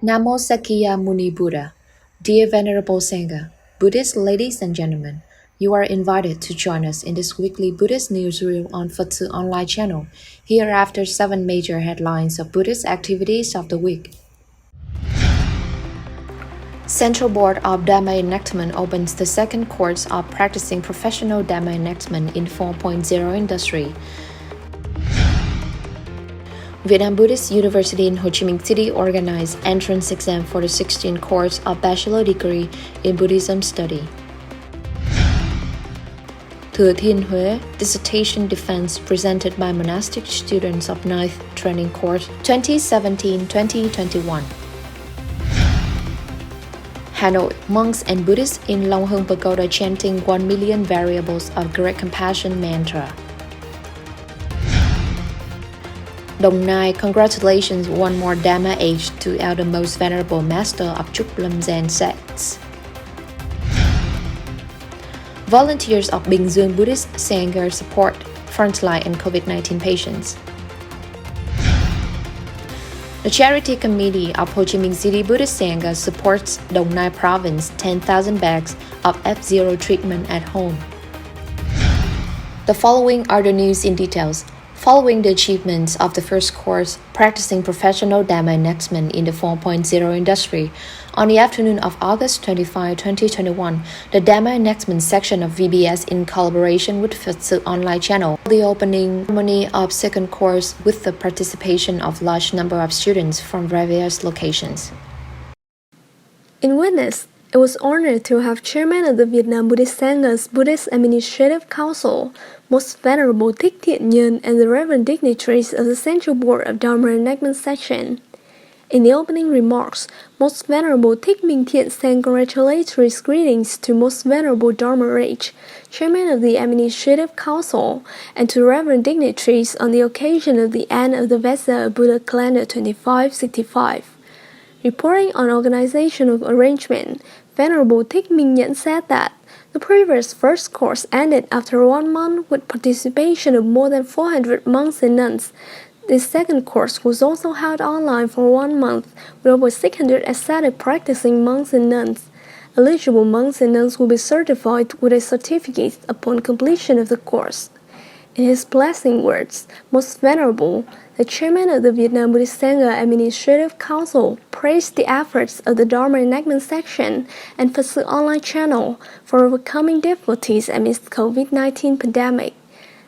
Namo Sakya Muni Buddha. Dear Venerable Sangha, Buddhist ladies and gentlemen, you are invited to join us in this weekly Buddhist newsreel on Phật online channel. Here after 7 major headlines of Buddhist activities of the week. Central Board of Dharma Enactment opens the second course of practicing professional Dharma enactment in 4.0 industry. Vietnam Buddhist University in Ho Chi Minh City organized entrance exam for the 16th course of bachelor degree in Buddhism study. THÜA dissertation defense presented by monastic students of 9th training course 2017-2021. Hanoi, monks and Buddhists in Long Hương Pagoda chanting 1 million variables of Great Compassion mantra. Đồng Nai, congratulations, one more Dharma age to our most venerable master of TRUC and SECTS. Volunteers of BINH Buddhist SANGHA support frontline and COVID-19 patients. The Charity Committee of Ho Chi Minh City Buddhist SANGHA supports Đồng Nai Province 10,000 bags of F0 treatment at home. The following are the news in details. Following the achievements of the first course, practicing professional Dharma enactment in the 4.0 industry, on the afternoon of August 25, 2021, the Dharma enactment section of VBS in collaboration with Phật online channel, the opening ceremony of second course with the participation of large number of students from various locations. In witness, it was honored to have Chairman of the Vietnam Buddhist Sangha's Buddhist Administrative Council, Most Venerable THIêN, and the Reverend dignitaries of the Central Board of Dharma Enactment Section. In the opening remarks, Most Venerable THIêN sent congratulatory greetings to Most Venerable Dharma Rage, Chairman of the Administrative Council, and to Reverend dignitaries on the occasion of the end of the Vesa Buddha Calendar 2565. Reporting on organizational arrangement, Venerable THIêN said that the previous first course ended after 1 month with participation of more than 400 monks and nuns. This second course was also held online for 1 month with over 600 ascetic practicing monks and nuns. Eligible monks and nuns will be certified with a certificate upon completion of the course. In his blessing words, Most Venerable, the Chairman of the Vietnam Buddhist Sangha Administrative Council, praised the efforts of the Dharma Enactment Section and Phật online channel for overcoming difficulties amidst COVID-19 pandemic.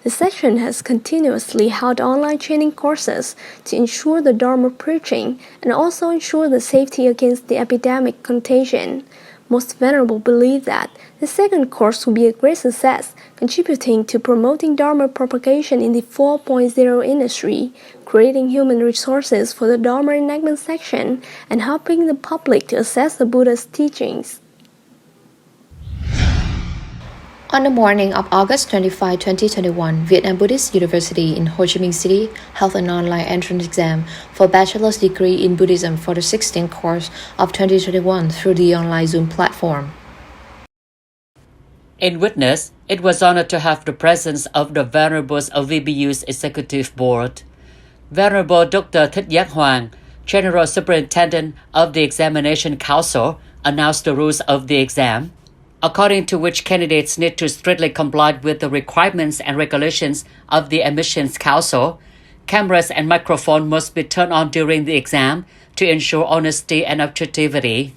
The section has continuously held online training courses to ensure the Dharma preaching and also ensure the safety against the epidemic contagion. Most Venerable believe that the second course will be a great success, contributing to promoting Dharma propagation in the 4.0 industry, creating human resources for the Dharma enactment section, and helping the public to access the Buddha's teachings. On the morning of August 25, 2021, Vietnam Buddhist University in Ho Chi Minh City held an online entrance exam for bachelor's degree in Buddhism for the 16th course of 2021 through the online Zoom platform. In witness, it was honored to have the presence of the Venerables of VBU's Executive Board. Venerable Dr. THÜA, General Superintendent of the Examination Council, announced the rules of the exam, according to which candidates need to strictly comply with the requirements and regulations of the Admissions Council. Cameras and microphones must be turned on during the exam to ensure honesty and objectivity.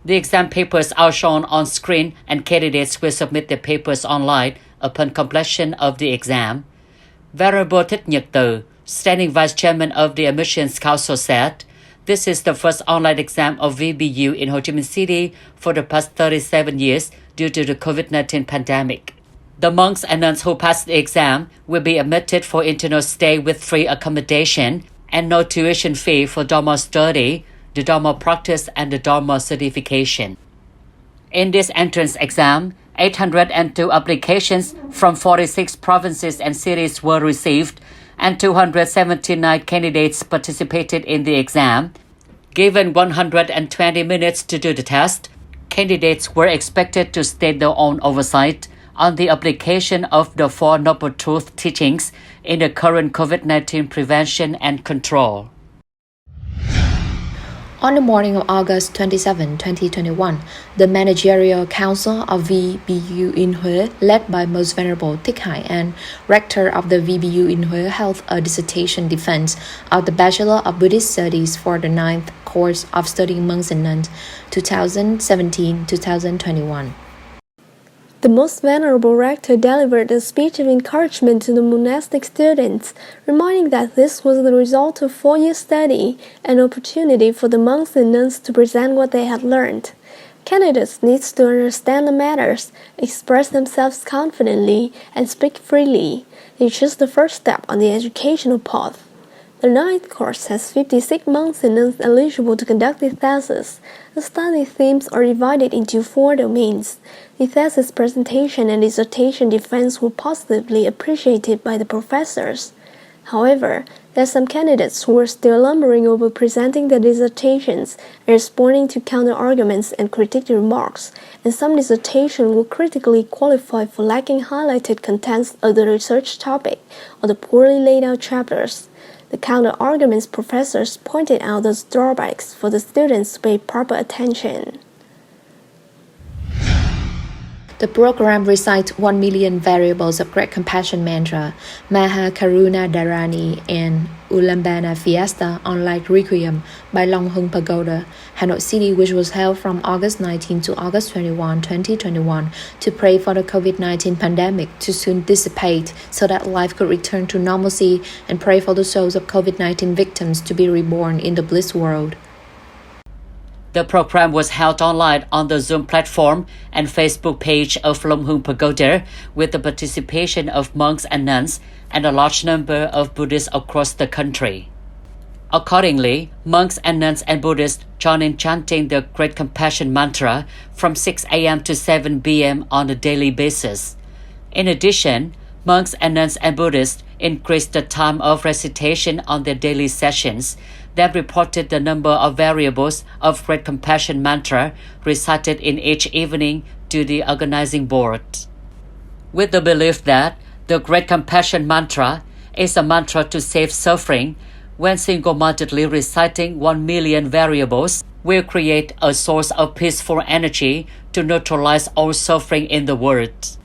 The exam papers are shown on screen and candidates will submit their papers online upon completion of the exam. Venerable Thích Nhật Từ, Standing Vice Chairman of the Admissions Council, said, "This is the first online exam of VBU in Ho Chi Minh City for the past 37 years due to the COVID-19 pandemic. The monks and nuns who pass the exam will be admitted for internal stay with free accommodation and no tuition fee for Dharma study, the Dharma practice, and the Dharma certification." In this entrance exam, 802 applications from 46 provinces and cities were received, and 279 candidates participated in the exam. Given 120 minutes to do the test, candidates were expected to state their own oversight on the application of the Four Noble Truth teachings in the current COVID-19 prevention and control. On the morning of August 27, 2021, the Managerial Council of VBU in Huế, led by Most Venerable Thích Hải An, Rector of the VBU in Huế, held a dissertation defense of the Bachelor of Buddhist Studies for the 9th course of studying monks and nuns, 2017-2021. The Most Venerable Rector delivered a speech of encouragement to the monastic students, reminding that this was the result of 4-year study, an opportunity for the monks and nuns to present what they had learned. Candidates need to understand the matters, express themselves confidently, and speak freely. It's just the first step on the educational path. The 9th course has 56 monks and nuns eligible to conduct the thesis. The study themes are divided into 4 domains. The thesis presentation and dissertation defense were positively appreciated by the professors. However, there are some candidates who are still lumbering over presenting their dissertations and responding to counter-arguments and critique remarks, and some dissertations were critically qualified for lacking highlighted contents of the research topic or the poorly laid out chapters. The counter-arguments professors pointed out those drawbacks for the students to pay proper attention. The program recites 1 million variables of Great Compassion Mantra, Maha Karuna Dharani, and Ulambana Fiesta Online Requiem by Long Hung Pagoda, Hanoi City, which was held from August 19 to August 21, 2021, to pray for the COVID-19 pandemic to soon dissipate so that life could return to normalcy, and pray for the souls of COVID-19 victims to be reborn in the bliss world. The program was held online on the Zoom platform and Facebook page of Long Hung Pagoda with the participation of monks and nuns and a large number of Buddhists across the country. Accordingly, monks and nuns and Buddhists joined in chanting the Great Compassion Mantra from 6 a.m. to 7 p.m. on a daily basis. In addition, monks and nuns and Buddhists increased the time of recitation on their daily sessions, then reported the number of variables of Great Compassion Mantra recited in each evening to the organizing board. With the belief that the Great Compassion Mantra is a mantra to save suffering, when single-mindedly reciting 1 million variables will create a source of peaceful energy to neutralize all suffering in the world.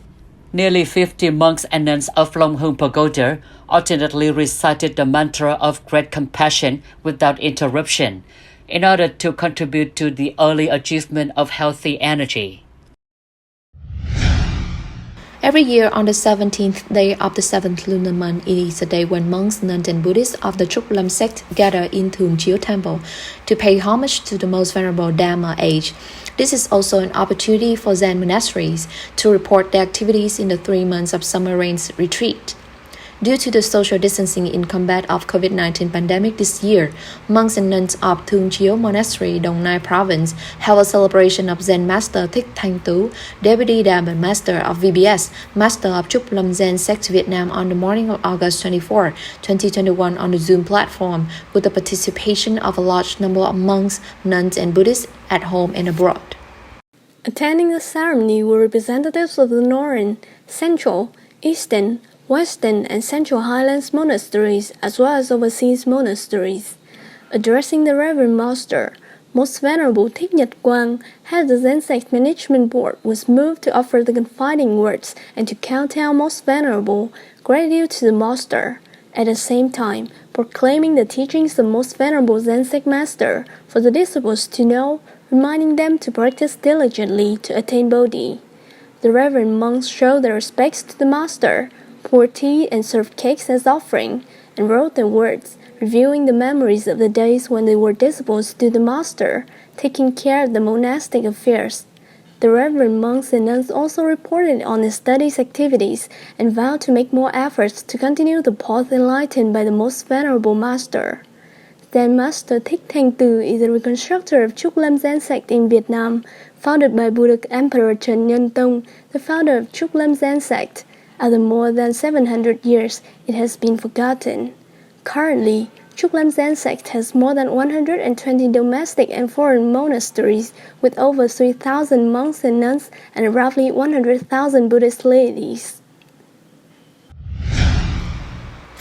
Nearly 50 monks and nuns of Long Hung Pagoda alternately recited the mantra of Great Compassion without interruption in order to contribute to the early achievement of healthy energy. Every year on the 17th day of the 7th lunar month, it is a day when monks, nuns, and Buddhists of the TRUC sect gather in THÜA Temple to pay homage to the Most Venerable Dharma age. This is also an opportunity for Zen monasteries to report their activities in the 3 months of summer rains retreat. Due to the social distancing in combat of COVID-19 pandemic this year, monks and nuns of THÜA Monastery, Đồng Nai Province, held a celebration of Zen Master Thích Thanh Tú, Deputy Diamond Master of VBS, Master of Trúc Lâm Zen Sect Vietnam on the morning of August 24, 2021 on the Zoom platform with the participation of a large number of monks, nuns, and Buddhists at home and abroad. Attending the ceremony were representatives of the Northern, Central, Eastern, Western and Central Highlands monasteries as well as overseas monasteries. Addressing the Reverend Master, Most Venerable Thích Nhật Quang, head of the Zen Sect Management Board, was moved to offer the confiding words and to kowtow Most Venerable, gratitude to the Master, at the same time proclaiming the teachings of Most Venerable Zen Sect Master for the disciples to know, reminding them to practice diligently to attain Bodhi. The Reverend monks showed their respects to the Master, poured tea and served cakes as offering, and wrote their words, reviewing the memories of the days when they were disciples to the Master, taking care of the monastic affairs. The Reverend monks and nuns also reported on their studies activities and vowed to make more efforts to continue the path enlightened by the Most Venerable Master. Zen Master Thích Thanh Tú is a reconstructor of Trúc Lâm Zen Sect in Vietnam, founded by Buddha Emperor Trần Nhân Tông, the founder of Trúc Lâm Zen Sect. After more than 700 years, it has been forgotten. Currently, Trúc Lâm Zen Sect has more than 120 domestic and foreign monasteries with over 3,000 monks and nuns and roughly 100,000 Buddhist ladies.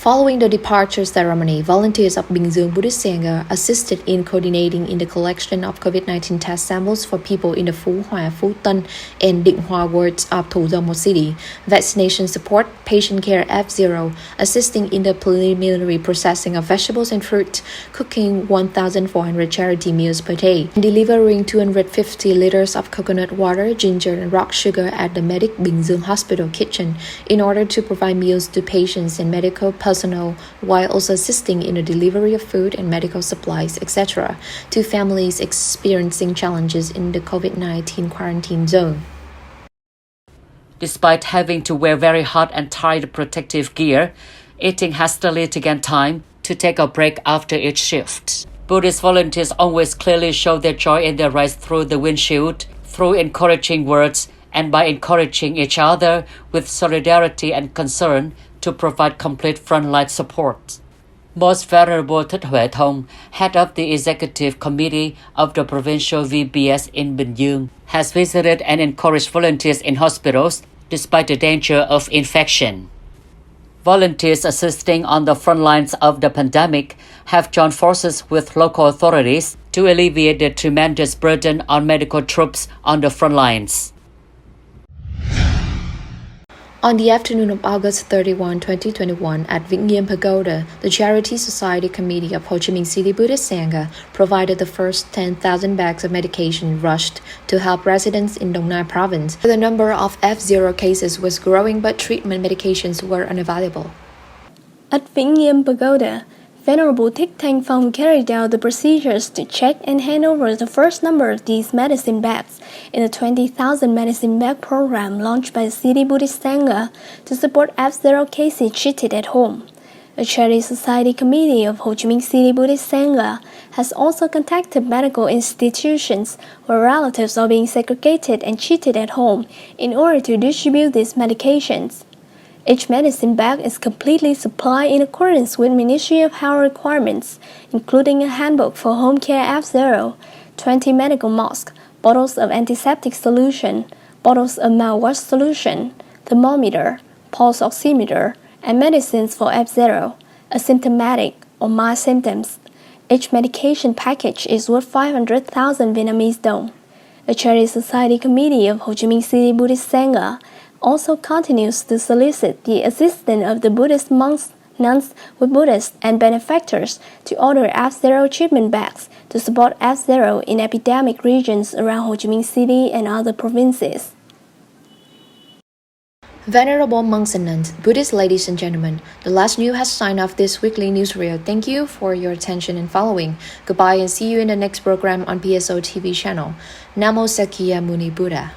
Following the departure ceremony, volunteers of BINH Buddhist Sangha assisted in coordinating in the collection of COVID-19 test samples for people in the Phú Hòa, Phú Tân, and Định Hòa wards of THÜA City, vaccination support, patient care F0, assisting in the preliminary processing of vegetables and fruit, cooking 1,400 charity meals per day, and delivering 250 liters of coconut water, ginger, and rock sugar at the Medic BINH Hospital kitchen in order to provide meals to patients and medical personnel, while also assisting in the delivery of food and medical supplies, etc., to families experiencing challenges in the COVID-19 quarantine zone. Despite having to wear very hot and tight protective gear, eating hastily to gain time to take a break after each shift. Buddhist volunteers always clearly show their joy in their rights through the windshield, through encouraging words, and by encouraging each other with solidarity and concern to provide complete frontline support. Most Venerable THÜA, head of the Executive Committee of the Provincial VBS in BINH, has visited and encouraged volunteers in hospitals despite the danger of infection. Volunteers assisting on the front lines of the pandemic have joined forces with local authorities to alleviate the tremendous burden on medical troops on the front lines. On the afternoon of August 31, 2021, at Vĩnh Pagoda, the Charity Society Committee of Ho Chi Minh City Buddhist Sangha provided the first 10,000 bags of medication rushed to help residents in Dong Nai province. The number of F0 cases was growing, but treatment medications were unavailable. At Vĩnh Pagoda, Venerable Thích Thanh Phong carried out the procedures to check and hand over the first number of these medicine bags in the 20,000 medicine bag program launched by the City Buddhist Sangha to support F0 cases treated at home. The Charity Society Committee of Ho Chi Minh City Buddhist Sangha has also contacted medical institutions where relatives are being segregated and treated at home in order to distribute these medications. Each medicine bag is completely supplied in accordance with Ministry of Health requirements, including a handbook for home care F0, 20 medical masks, bottles of antiseptic solution, bottles of mouthwash solution, thermometer, pulse oximeter, and medicines for F0, asymptomatic or mild symptoms. Each medication package is worth 500,000 Vietnamese dong. The Charity Society Committee of Ho Chi Minh City Buddhist Sangha also continues to solicit the assistance of the Buddhist monks, nuns with Buddhists and benefactors to order F0 treatment bags to support F0 in epidemic regions around Ho Chi Minh City and other provinces. Venerable monks and nuns, Buddhist ladies and gentlemen, the last news has signed off this weekly newsreel. Thank you for your attention and following. Goodbye and see you in the next program on PSO TV channel. Namo Sakya Muni Buddha.